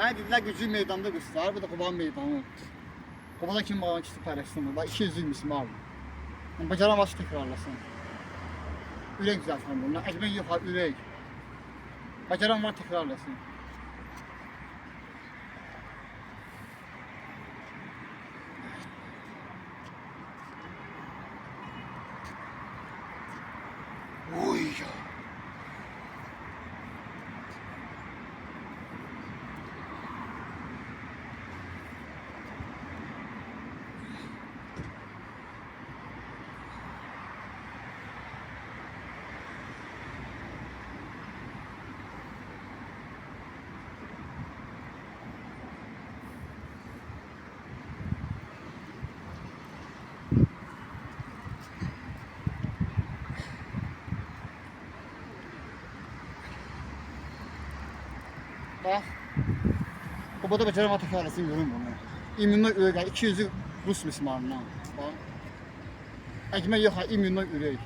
Mənə dedilər güclü meydanda qırsınlar. Bu da Quban meydanı. Qubada kim bağlan kişi paylaşsın. Bax 200 mismal. Bacaran varsa tekrarlasın. Ürək düzəltən bundan. Əkmək yox ha, ürək. Bacaran var tekrarlasın. Oy ya. Bax. Qubada bacaran var tekrarlasın görün bunu. İmmündan ürək, 200 Rus mismarından. Bax. Əkmək yox ha, immündan ürək.